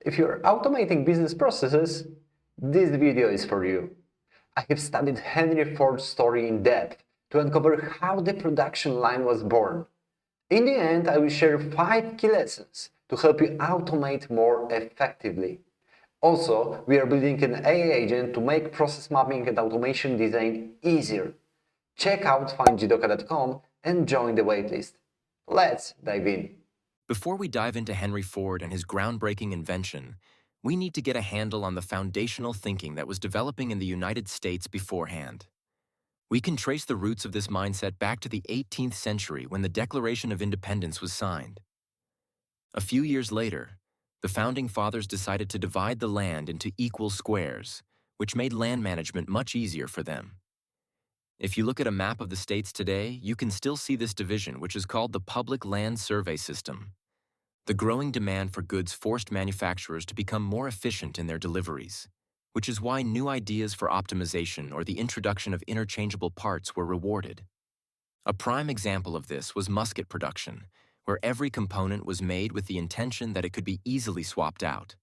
If you're automating business processes, this video is for you. I have studied Henry Ford's story in depth to uncover how the production line was born. In the end, I will share 5 key lessons to help you automate more effectively. Also, we are building an AI agent to make process mapping and automation design easier. Check out findjidoka.com and join the waitlist. Let's dive in. Before we dive into Henry Ford and his groundbreaking invention, we need to get a handle on the foundational thinking that was developing in the United States beforehand. We can trace the roots of this mindset back to the 18th century when the Declaration of Independence was signed. A few years later, the Founding Fathers decided to divide the land into equal squares, which made land management much easier for them. If you look at a map of the states today, you can still see this division, which is called the Public Land Survey System. The growing demand for goods forced manufacturers to become more efficient in their deliveries, which is why new ideas for optimization or the introduction of interchangeable parts were rewarded. A prime example of this was musket production, where every component was made with the intention that it could be easily swapped out.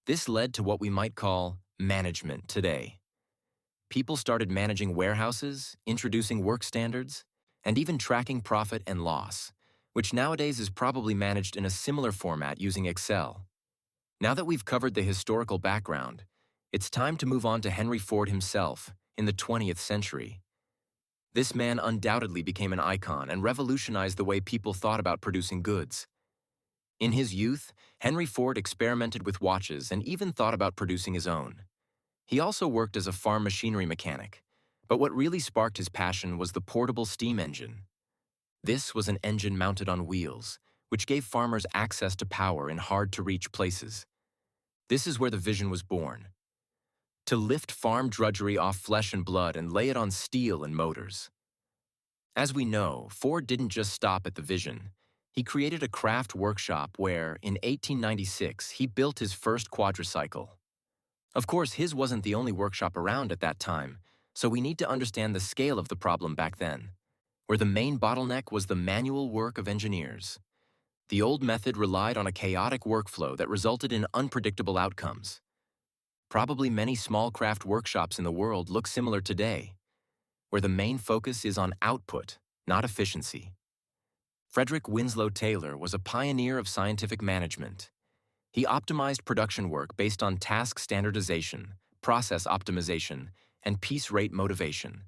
This led to what we might call management today. People started managing warehouses, introducing work standards, and even tracking profit and loss, which nowadays is probably managed in a similar format using Excel. Now that we've covered the historical background, it's time to move on to Henry Ford himself in the 20th century. This man undoubtedly became an icon and revolutionized the way people thought about producing goods. In his youth, Henry Ford experimented with watches and even thought about producing his own. He also worked as a farm machinery mechanic, but what really sparked his passion was the portable steam engine. This was an engine mounted on wheels, which gave farmers access to power in hard-to-reach places. This is where the vision was born: to lift farm drudgery off flesh and blood and lay it on steel and motors. As we know, Ford didn't just stop at the vision. He created a craft workshop where, in 1896, he built his first quadricycle. Of course, his wasn't the only workshop around at that time, so we need to understand the scale of the problem back then, where the main bottleneck was the manual work of engineers. The old method relied on a chaotic workflow that resulted in unpredictable outcomes. Probably many small craft workshops in the world look similar today, where the main focus is on output, not efficiency. Frederick Winslow Taylor was a pioneer of scientific management. He optimized production work based on task standardization, process optimization, and piece rate motivation.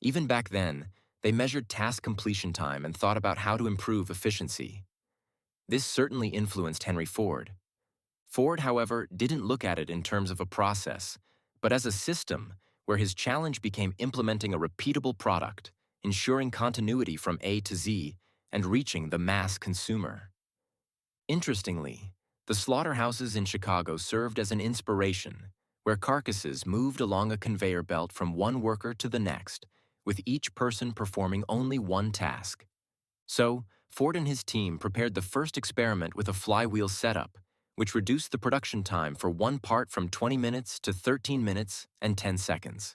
Even back then, they measured task completion time and thought about how to improve efficiency. This certainly influenced Henry Ford. Ford, however, didn't look at it in terms of a process, but as a system where his challenge became implementing a repeatable product, ensuring continuity from A to Z, and reaching the mass consumer. Interestingly, the slaughterhouses in Chicago served as an inspiration, where carcasses moved along a conveyor belt from one worker to the next, with each person performing only one task. So, Ford and his team prepared the first experiment with a flywheel setup, which reduced the production time for one part from 20 minutes to 13 minutes and 10 seconds.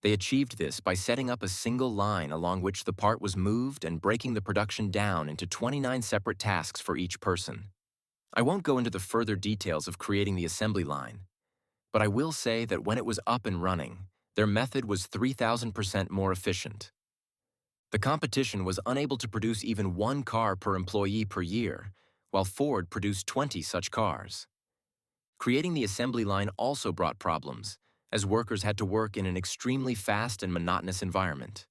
They achieved this by setting up a single line along which the part was moved and breaking the production down into 29 separate tasks for each person. I won't go into the further details of creating the assembly line, but I will say that when it was up and running, their method was 3,000% more efficient. The competition was unable to produce even one car per employee per year, while Ford produced 20 such cars. Creating the assembly line also brought problems, as workers had to work in an extremely fast and monotonous environment.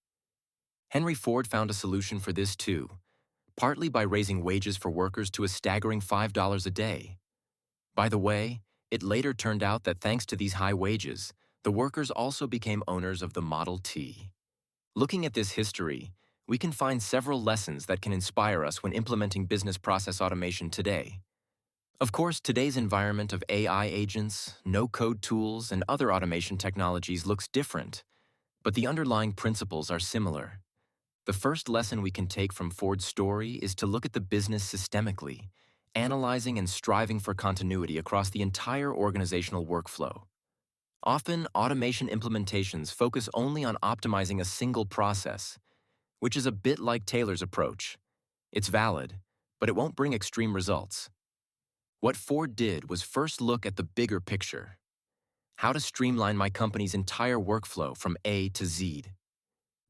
Henry Ford found a solution for this too, partly by raising wages for workers to a staggering $5 a day. By the way, it later turned out that thanks to these high wages, the workers also became owners of the Model T. Looking at this history, we can find several lessons that can inspire us when implementing business process automation today. Of course, today's environment of AI agents, no-code tools, and other automation technologies looks different, but the underlying principles are similar. The first lesson we can take from Ford's story is to look at the business systemically, analyzing and striving for continuity across the entire organizational workflow. Often, automation implementations focus only on optimizing a single process, which is a bit like Taylor's approach. It's valid, but it won't bring extreme results. What Ford did was first look at the bigger picture: how to streamline my company's entire workflow from A to Z.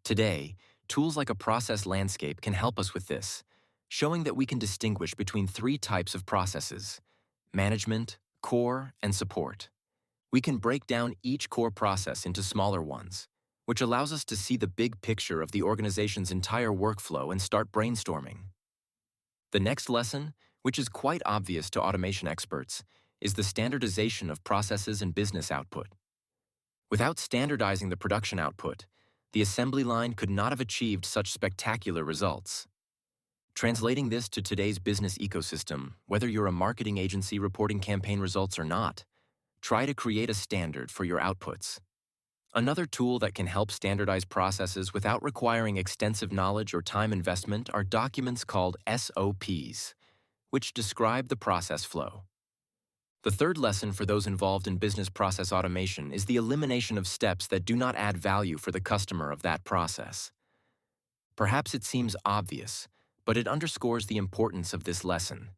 Today, tools like a process landscape can help us with this, showing that we can distinguish between three types of processes: management, core, and support. We can break down each core process into smaller ones, which allows us to see the big picture of the organization's entire workflow and start brainstorming. The next lesson, which is quite obvious to automation experts, is the standardization of processes and business output. Without standardizing the production output, the assembly line could not have achieved such spectacular results. Translating this to today's business ecosystem, whether you're a marketing agency reporting campaign results or not, try to create a standard for your outputs. Another tool that can help standardize processes without requiring extensive knowledge or time investment are documents called SOPs, which describe the process flow. The third lesson for those involved in business process automation is the elimination of steps that do not add value for the customer of that process. Perhaps it seems obvious, but it underscores the importance of this lesson.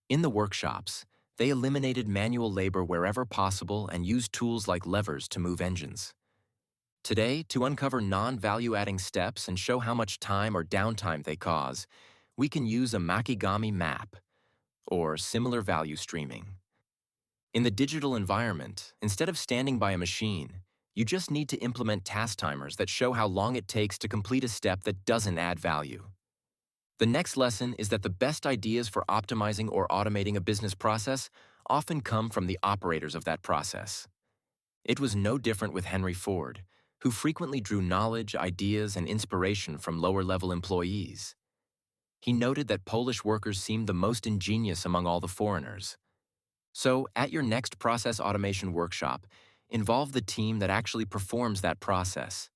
In the workshops, they eliminated manual labor wherever possible and used tools like levers to move engines. Today, to uncover non-value-adding steps and show how much time or downtime they cause, we can use a Makigami map, or similar value streaming. In the digital environment, instead of standing by a machine, you just need to implement task timers that show how long it takes to complete a step that doesn't add value. The next lesson is that the best ideas for optimizing or automating a business process often come from the operators of that process. It was no different with Henry Ford, who frequently drew knowledge, ideas, and inspiration from lower-level employees. He noted that Polish workers seemed the most ingenious among all the foreigners. So, at your next process automation workshop, involve the team that actually performs that process.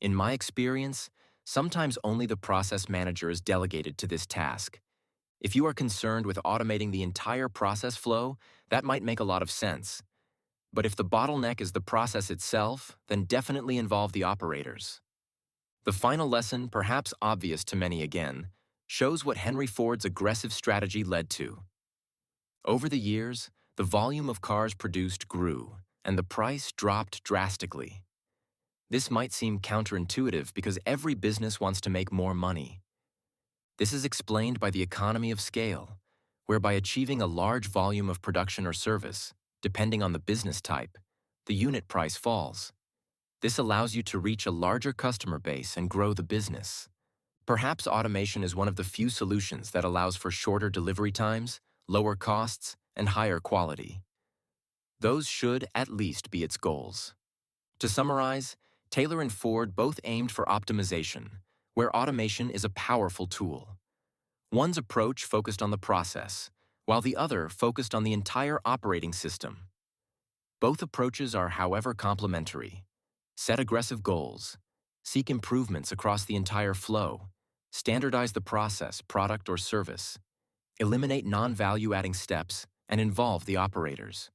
In my experience, sometimes only the process manager is delegated to this task. If you are concerned with automating the entire process flow, that might make a lot of sense. But if the bottleneck is the process itself, then definitely involve the operators. The final lesson, perhaps obvious to many again, shows what Henry Ford's aggressive strategy led to. Over the years, the volume of cars produced grew, and the price dropped drastically. This might seem counterintuitive because every business wants to make more money. This is explained by the economy of scale, whereby achieving a large volume of production or service, depending on the business type, the unit price falls. This allows you to reach a larger customer base and grow the business. Perhaps automation is one of the few solutions that allows for shorter delivery times, lower costs, and higher quality. Those should at least be its goals. To summarize, Taylor and Ford both aimed for optimization, where automation is a powerful tool. One's approach focused on the process, while the other focused on the entire operating system. Both approaches are, however, complementary. Set aggressive goals, seek improvements across the entire flow, standardize the process, product, or service, eliminate non-value-adding steps, and involve the operators.